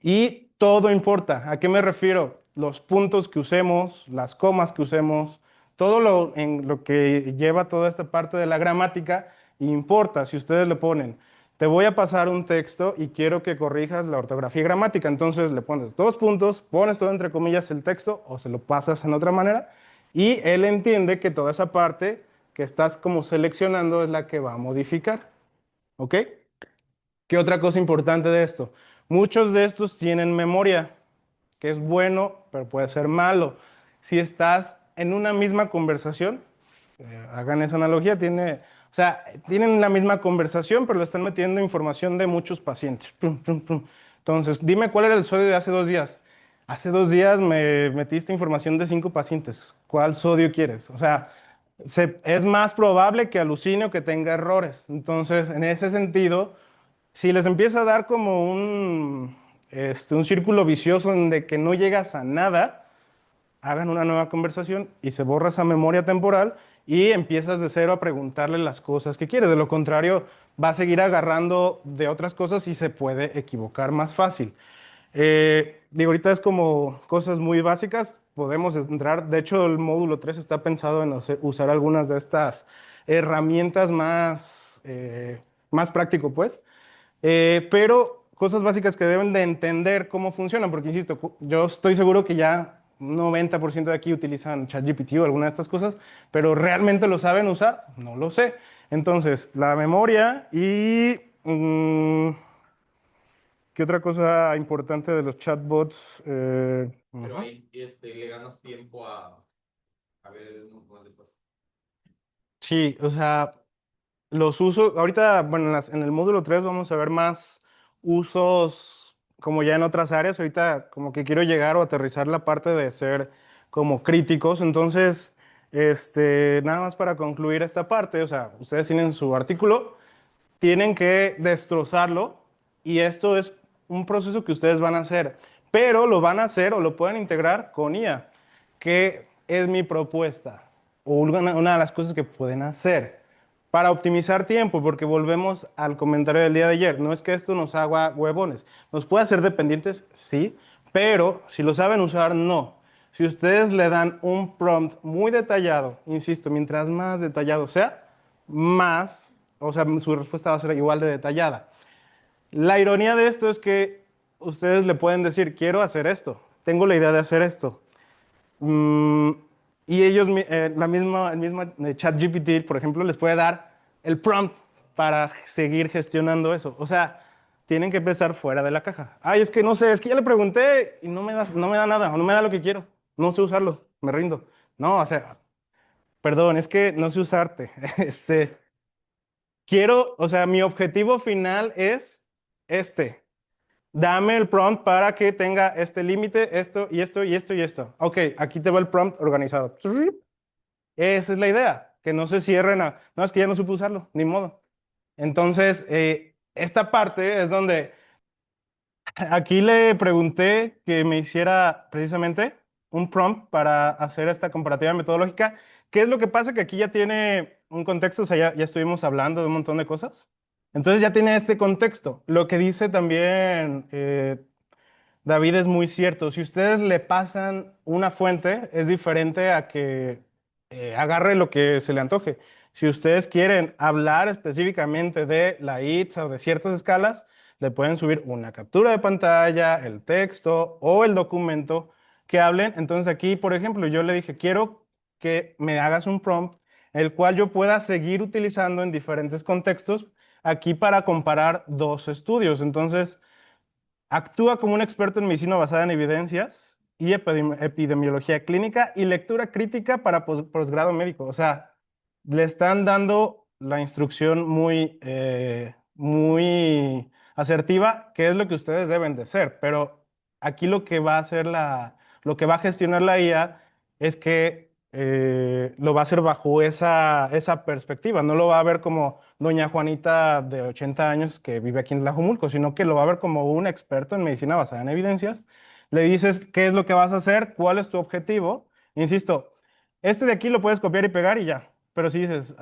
Speaker 1: Y todo importa. ¿A qué me refiero? Los puntos que usemos, las comas que usemos, todo en lo que lleva toda esta parte de la gramática importa. Si ustedes le ponen, te voy a pasar un texto y quiero que corrijas la ortografía y gramática, entonces le pones dos puntos, pones todo entre comillas el texto o se lo pasas en otra manera y él entiende que toda esa parte que estás como seleccionando es la que va a modificar. ¿Ok? ¿Qué otra cosa importante de esto? Muchos de estos tienen memoria, que es bueno, pero puede ser malo. Si estás en una misma conversación, hagan esa analogía, o sea, tienen la misma conversación, pero le están metiendo información de muchos pacientes. Pum, pum, pum. Entonces, dime cuál era el sodio de hace 2 días. Hace 2 días me metiste información de 5 pacientes. ¿Cuál sodio quieres? O sea, es más probable que alucine o que tenga errores. Entonces, en ese sentido, si les empieza a dar como un círculo vicioso en de que no llegas a nada, hagan una nueva conversación y se borra esa memoria temporal y empiezas de cero a preguntarle las cosas que quieres. De lo contrario, va a seguir agarrando de otras cosas y se puede equivocar más fácil. Digo, ahorita es como cosas muy básicas, podemos entrar, de hecho el módulo 3 está pensado en usar algunas de estas herramientas más práctico, pues. Pero cosas básicas que deben de entender cómo funcionan, porque insisto, yo estoy seguro que ya un 90% de aquí utilizan ChatGPT o alguna de estas cosas, pero ¿realmente lo saben usar? No lo sé. Entonces, la memoria y... ¿qué otra cosa importante de los chatbots?
Speaker 2: Pero
Speaker 1: Ujú.
Speaker 2: ahí le ganas tiempo a ver un montón de cosas.
Speaker 1: Sí, o sea, los usos, ahorita, bueno, en el módulo 3 vamos a ver más usos como ya en otras áreas, ahorita como que quiero llegar o aterrizar la parte de ser como críticos, entonces, nada más para concluir esta parte, o sea, ustedes tienen su artículo, tienen que destrozarlo y esto es un proceso que ustedes van a hacer, pero lo van a hacer o lo pueden integrar con IA, que es mi propuesta o una de las cosas que pueden hacer para optimizar tiempo, porque volvemos al comentario del día de ayer, no es que esto nos haga huevones, nos puede hacer dependientes, sí, pero si lo saben usar, no. Si ustedes le dan un prompt muy detallado, insisto, mientras más detallado sea, más, o sea, su respuesta va a ser igual de detallada. La ironía de esto es que ustedes le pueden decir, quiero hacer esto, tengo la idea de hacer esto. Mm, y ellos, el mismo ChatGPT, por ejemplo, les puede dar el prompt para seguir gestionando eso. O sea, tienen que pensar fuera de la caja. Ay, es que no sé, es que ya le pregunté y no me da nada, o no me da lo que quiero. No sé usarlo, me rindo. No, o sea, perdón, es que no sé usarte. Este, quiero, o sea, mi objetivo final es este. Dame el prompt para que tenga este límite, esto y esto y esto y esto. Ok, aquí te va el prompt organizado. Esa es la idea, que no se cierren a, no, es que ya no supe usarlo, ni modo. Entonces, esta parte es donde aquí le pregunté que me hiciera precisamente un prompt para hacer esta comparativa metodológica. ¿Qué es lo que pasa? Que aquí ya tiene un contexto, o sea, ya estuvimos hablando de un montón de cosas. Entonces ya tiene este contexto. Lo que dice también David es muy cierto. Si ustedes le pasan una fuente, es diferente a que agarre lo que se le antoje. Si ustedes quieren hablar específicamente de la ITSA o de ciertas escalas, le pueden subir una captura de pantalla, el texto o el documento que hablen. Entonces aquí, por ejemplo, yo le dije, quiero que me hagas un prompt, el cual yo pueda seguir utilizando en diferentes contextos aquí para comparar dos estudios. Entonces, actúa como un experto en medicina basada en evidencias y epidemiología clínica y lectura crítica para posgrado médico. O sea, le están dando la instrucción muy asertiva, que es lo que ustedes deben de ser. Pero aquí lo que va a hacer lo que va a gestionar la IA es que lo va a hacer bajo esa perspectiva. No lo va a ver como doña Juanita de 80 años que vive aquí en Tlajumulco, sino que lo va a ver como un experto en medicina basada en evidencias. Le dices qué es lo que vas a hacer, cuál es tu objetivo. Insisto, este de aquí lo puedes copiar y pegar y ya. Pero si dices,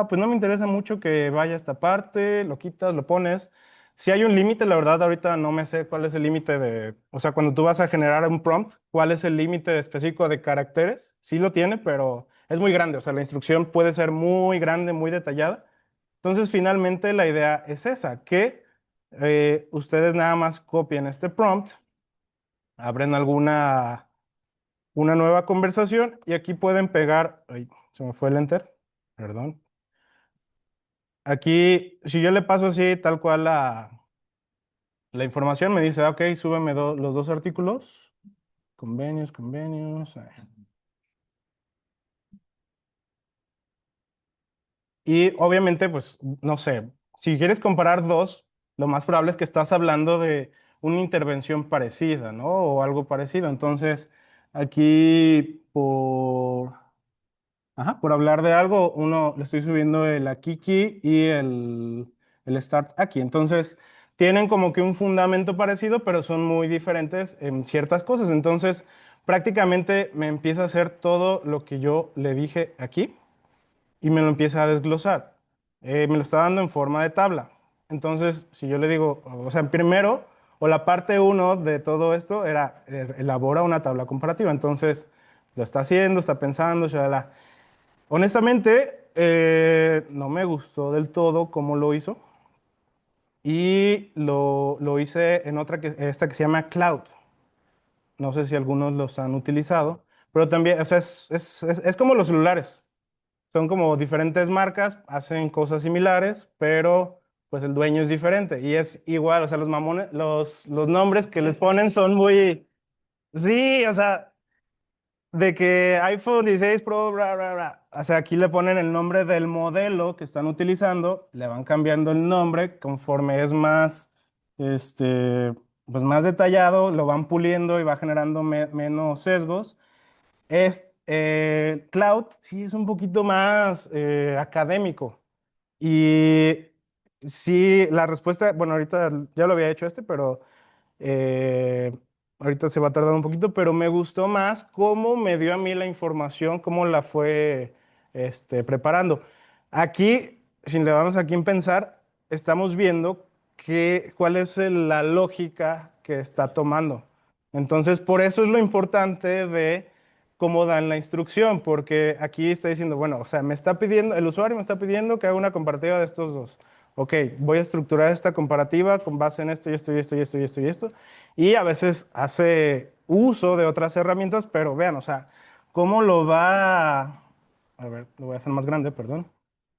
Speaker 1: pues no me interesa mucho que vaya a esta parte, lo quitas, lo pones. Si hay un límite, la verdad, ahorita no me sé cuál es el límite o sea, cuando tú vas a generar un prompt, cuál es el límite específico de caracteres. Sí lo tiene, pero es muy grande. O sea, la instrucción puede ser muy grande, muy detallada. Entonces, finalmente, la idea es esa, que ustedes nada más copien este prompt, abren una nueva conversación y aquí pueden pegar, ay, se me fue el enter, perdón. Aquí, si yo le paso así, tal cual la información, me dice, ok, súbeme los dos artículos, convenios. Y obviamente, pues, no sé, si quieres comparar dos, lo más probable es que estás hablando de una intervención parecida, ¿no? O algo parecido. Entonces, aquí por hablar de algo, uno le estoy subiendo el Akiki y el Start aquí. Entonces, tienen como que un fundamento parecido, pero son muy diferentes en ciertas cosas. Entonces, prácticamente me empieza a hacer todo lo que yo le dije aquí y me lo empieza a desglosar. Me lo está dando en forma de tabla. Entonces, si yo le digo, o sea, primero, o la parte uno de todo esto era elabora una tabla comparativa. Entonces, lo está haciendo, está pensando, shalala. Honestamente, no me gustó del todo cómo lo hizo y lo hice en esta que se llama Cloud. No sé si algunos los han utilizado, pero también, o sea, es como los celulares. Son como diferentes marcas, hacen cosas similares, pero pues el dueño es diferente y es igual, o sea, los mamones, los nombres que les ponen son muy, sí, o sea, de que iPhone 16 Pro, bla, bla, bla. O sea, aquí le ponen el nombre del modelo que están utilizando, le van cambiando el nombre conforme es más, este, pues más detallado, lo van puliendo y va generando menos sesgos. Cloud sí es un poquito más académico. Y sí, la respuesta, bueno, ahorita ya lo había hecho pero eh, ahorita se va a tardar un poquito, pero me gustó más cómo me dio a mí la información, cómo la fue preparando. Aquí, sin le damos a quién pensar, estamos viendo cuál es la lógica que está tomando. Entonces, por eso es lo importante de cómo dan la instrucción, porque aquí está diciendo, bueno, o sea, el usuario me está pidiendo que haga una comparativa de estos dos. Ok, voy a estructurar esta comparativa con base en esto y esto y esto y esto y esto y esto. Y a veces hace uso de otras herramientas, pero vean, o sea, cómo lo va, a ver, lo voy a hacer más grande, perdón.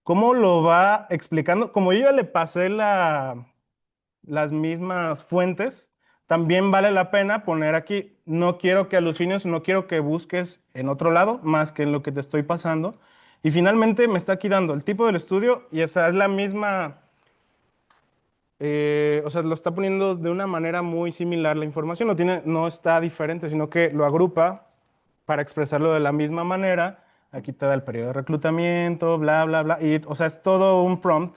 Speaker 1: Cómo lo va explicando. Como yo ya le pasé las mismas fuentes, también vale la pena poner aquí, no quiero que alucines, no quiero que busques en otro lado más que en lo que te estoy pasando. Y finalmente me está aquí dando el tipo del estudio y esa es la misma, o sea, lo está poniendo de una manera muy similar la información, no está diferente, sino que lo agrupa para expresarlo de la misma manera. Aquí te da el periodo de reclutamiento, bla, bla, bla. Y, o sea, es todo un prompt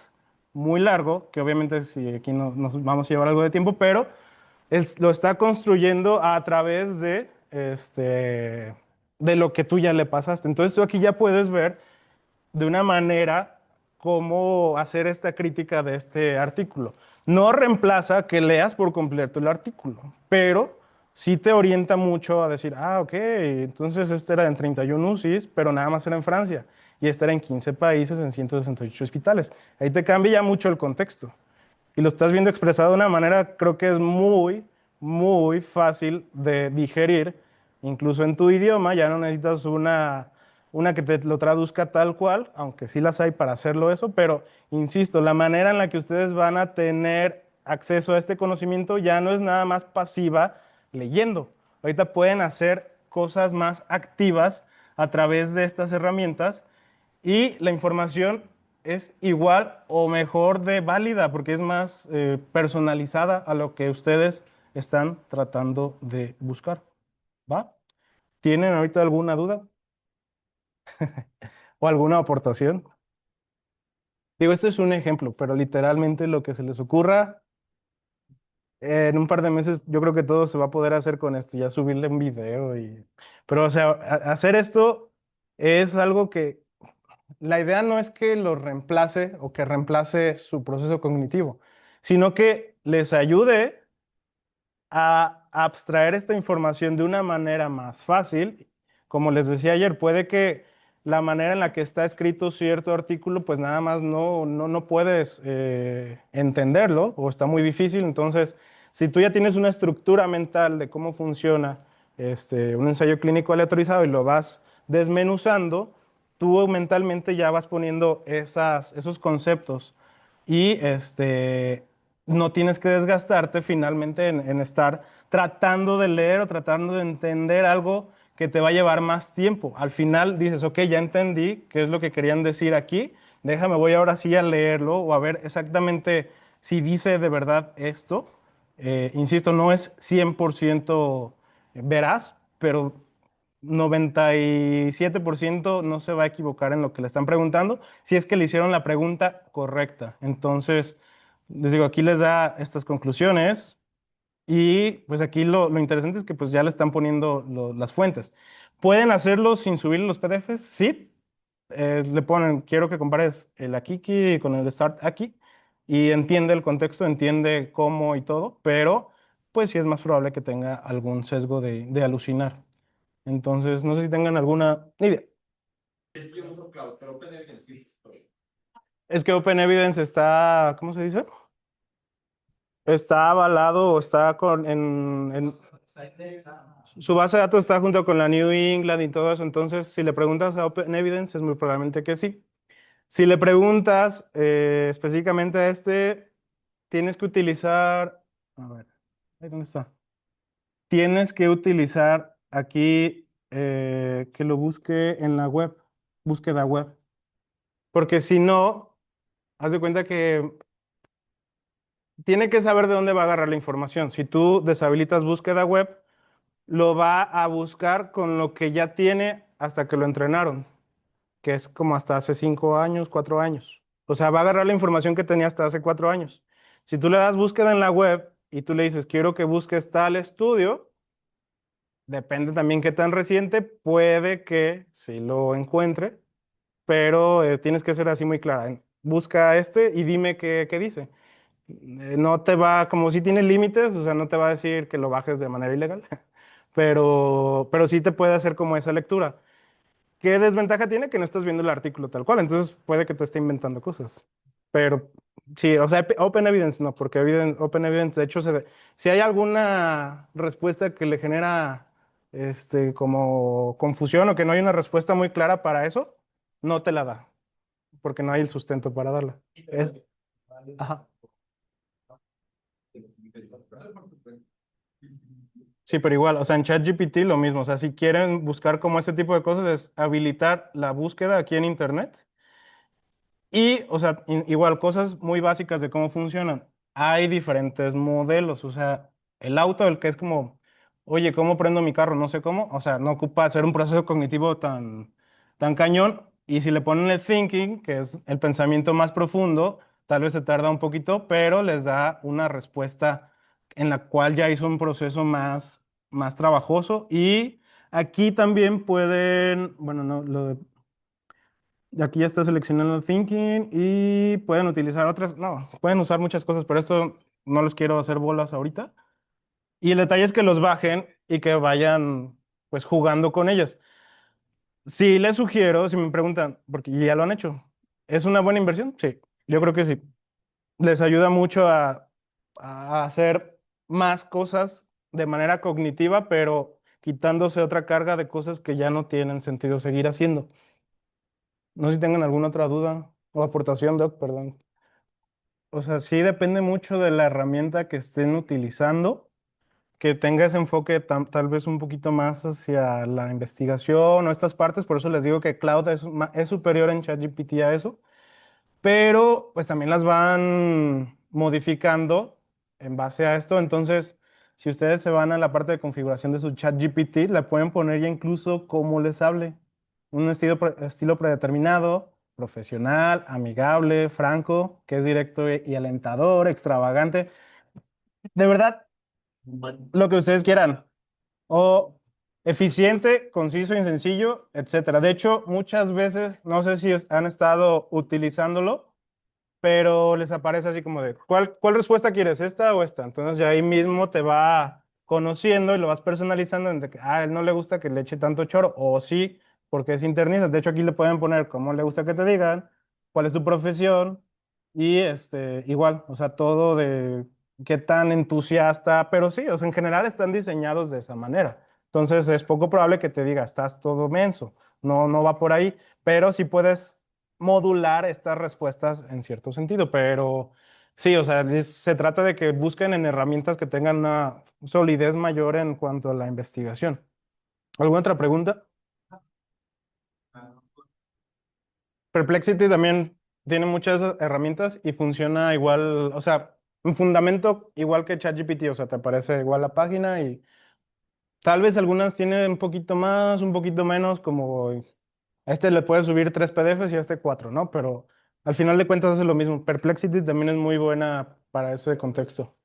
Speaker 1: muy largo, que obviamente si aquí nos vamos a llevar algo de tiempo, pero lo está construyendo a través de lo que tú ya le pasaste. Entonces tú aquí ya puedes ver de una manera cómo hacer esta crítica de este artículo. No reemplaza que leas por completo el artículo, pero sí te orienta mucho a decir, ah, ok, entonces este era en 31 UCIs, pero nada más era en Francia, y este era en 15 países, en 168 hospitales. Ahí te cambia ya mucho el contexto y lo estás viendo expresado de una manera, creo que es muy, muy fácil de digerir, incluso en tu idioma, ya no necesitas una que te lo traduzca tal cual, aunque sí las hay para hacerlo eso, pero insisto, la manera en la que ustedes van a tener acceso a este conocimiento ya no es nada más pasiva leyendo. Ahorita pueden hacer cosas más activas a través de estas herramientas y la información es igual o mejor de válida porque es más personalizada a lo que ustedes están tratando de buscar. ¿Va? ¿Tienen ahorita alguna duda o alguna aportación? Digo, esto es un ejemplo, pero literalmente lo que se les ocurra, en un par de meses yo creo que todo se va a poder hacer con esto, ya subirle un video y... Pero, o sea, hacer esto es algo que la idea no es que lo reemplace o que reemplace su proceso cognitivo, sino que les ayude a abstraer esta información de una manera más fácil. Como les decía ayer, puede que la manera en la que está escrito cierto artículo, pues nada más no puedes entenderlo o está muy difícil. Entonces, si tú ya tienes una estructura mental de cómo funciona un ensayo clínico aleatorizado y lo vas desmenuzando, tú mentalmente ya vas poniendo esos conceptos y no tienes que desgastarte finalmente en estar tratando de leer o tratando de entender algo que te va a llevar más tiempo. Al final dices, ok, ya entendí qué es lo que querían decir aquí, déjame, voy ahora sí a leerlo o a ver exactamente si dice de verdad esto. Insisto, no es 100% veraz, pero 97% no se va a equivocar en lo que le están preguntando, si es que le hicieron la pregunta correcta. Entonces, les digo, aquí les da estas conclusiones y pues aquí lo interesante es que pues ya le están poniendo las fuentes. ¿Pueden hacerlo sin subir los PDFs? Sí. Le ponen, quiero que compares el Akiki con el Start aquí y entiende el contexto, entiende cómo y todo, pero pues sí es más probable que tenga algún sesgo de alucinar. Entonces, no sé si tengan alguna idea.
Speaker 2: Es que yo no uso Cloud, pero OpenEvidence sí.
Speaker 1: Es que Open Evidence está, ¿cómo se dice? Está avalado o está su base de datos está junto con la New England y todo eso. Entonces, si le preguntas a Open Evidence, es muy probablemente que sí. Si le preguntas específicamente a tienes que utilizar, a ver, ahí ¿dónde está? Tienes que utilizar aquí que lo busque en la web, búsqueda web. Porque si no, haz de cuenta que tiene que saber de dónde va a agarrar la información. Si tú deshabilitas búsqueda web, lo va a buscar con lo que ya tiene hasta que lo entrenaron, que es como hasta hace 5 años, 4 años. O sea, va a agarrar la información que tenía hasta hace 4 años. Si tú le das búsqueda en la web y tú le dices, quiero que busques tal estudio, depende también qué tan reciente, puede que sí lo encuentre, pero tienes que ser así muy clara. Busca este y dime qué dice. No te va, como si tiene límites, o sea, no te va a decir que lo bajes de manera ilegal, pero sí te puede hacer como esa lectura. ¿Qué desventaja tiene? Que no estás viendo el artículo tal cual, entonces puede que te esté inventando cosas. Pero sí, o sea, Open Evidence no, porque Open Evidence, de hecho, si hay alguna respuesta que le genera como confusión o que no hay una respuesta muy clara para eso, no te la da, porque no hay el sustento para darla. Ajá. Sí, pero igual, o sea, en ChatGPT lo mismo, o sea, si quieren buscar como ese tipo de cosas, es habilitar la búsqueda aquí en Internet. Y, o sea, igual, cosas muy básicas de cómo funcionan. Hay diferentes modelos, o sea, el auto, el que es como, oye, ¿cómo prendo mi carro? No sé cómo, o sea, no ocupa hacer un proceso cognitivo tan cañón. Y si le ponen el thinking, que es el pensamiento más profundo, tal vez se tarda un poquito, pero les da una respuesta en la cual ya hizo un proceso más trabajoso. Y aquí también pueden, bueno, no, y aquí ya está seleccionando Thinking y pueden utilizar otras, no, pueden usar muchas cosas, pero esto no los quiero hacer bolas ahorita. Y el detalle es que los bajen y que vayan pues jugando con ellas. Sí, les sugiero, si me preguntan, porque ya lo han hecho, ¿es una buena inversión? Sí, yo creo que sí. Les ayuda mucho a hacer más cosas de manera cognitiva, pero quitándose otra carga de cosas que ya no tienen sentido seguir haciendo. No sé si tengan alguna otra duda o aportación, Doc, perdón. O sea, sí depende mucho de la herramienta que estén utilizando, que tenga ese enfoque tal vez un poquito más hacia la investigación o estas partes. Por eso les digo que Cloud es superior en ChatGPT a eso, pero pues también las van modificando en base a esto. Entonces, si ustedes se van a la parte de configuración de su ChatGPT, le pueden poner ya incluso cómo les hable. Un estilo predeterminado, profesional, amigable, franco, que es directo y alentador, extravagante. De verdad, lo que ustedes quieran. O eficiente, conciso y sencillo, etcétera. De hecho, muchas veces, no sé si han estado utilizándolo, pero les aparece así como de, ¿cuál respuesta quieres, esta o esta? Entonces ya ahí mismo te va conociendo y lo vas personalizando en de que, a él no le gusta que le eche tanto choro, o sí, porque es internista. De hecho, aquí le pueden poner cómo le gusta que te digan, cuál es tu profesión y igual, o sea, todo de qué tan entusiasta, pero sí, o sea, en general están diseñados de esa manera. Entonces es poco probable que te diga, estás todo menso. No, no va por ahí, pero sí puedes modular estas respuestas en cierto sentido, pero sí, o sea, se trata de que busquen en herramientas que tengan una solidez mayor en cuanto a la investigación. ¿Alguna otra pregunta? Perplexity también tiene muchas herramientas y funciona igual, o sea, un fundamento igual que ChatGPT, o sea, te aparece igual la página y tal vez algunas tienen un poquito más, un poquito menos, como a este le puedes subir 3 PDFs y a este 4, ¿no? Pero al final de cuentas es lo mismo. Perplexity también es muy buena para ese contexto.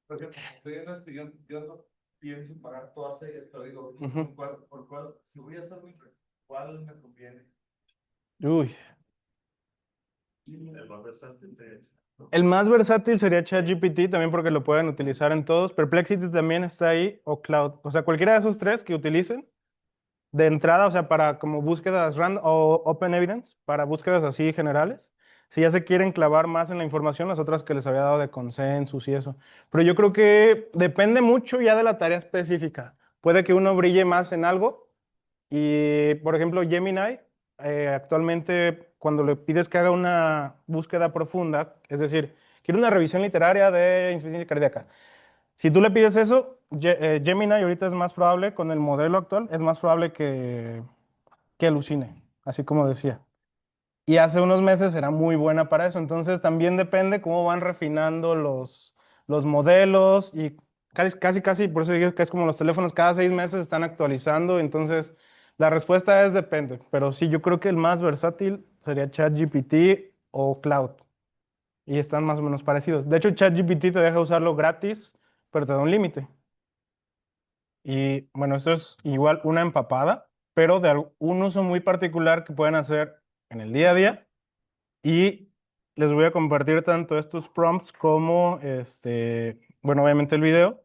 Speaker 2: Por ejemplo, estoy en esto, yo no pienso pagar toda serie, pero digo,
Speaker 1: Ujú.
Speaker 2: por cuál, si voy a hacer mi, ¿cuál me conviene?
Speaker 1: Uy.
Speaker 2: El más versátil de
Speaker 1: El más versátil sería ChatGPT, también porque lo pueden utilizar en todos. Perplexity también está ahí, o Cloud. O sea, cualquiera de esos tres que utilicen de entrada, o sea, para como búsquedas random o Open Evidence, para búsquedas así generales. Si ya se quieren clavar más en la información, las otras que les había dado de consensus y eso. Pero yo creo que depende mucho ya de la tarea específica. Puede que uno brille más en algo y, por ejemplo, Gemini, actualmente cuando le pides que haga una búsqueda profunda, es decir, quiero una revisión literaria de insuficiencia cardíaca. Si tú le pides eso, Gemini ahorita es más probable, con el modelo actual, es más probable que alucine, así como decía. y hace unos meses era muy buena para eso. Entonces también depende cómo van refinando los modelos y casi, por eso digo que es como los teléfonos, cada 6 meses están actualizando. Entonces la respuesta es depende, pero sí, yo creo que el más versátil sería ChatGPT o Cloud y están más o menos parecidos. De hecho, ChatGPT te deja usarlo gratis, pero te da un límite. Y bueno, esto es igual una empapada, pero de un uso muy particular que pueden hacer en el día a día. Y les voy a compartir tanto estos prompts como bueno, obviamente el video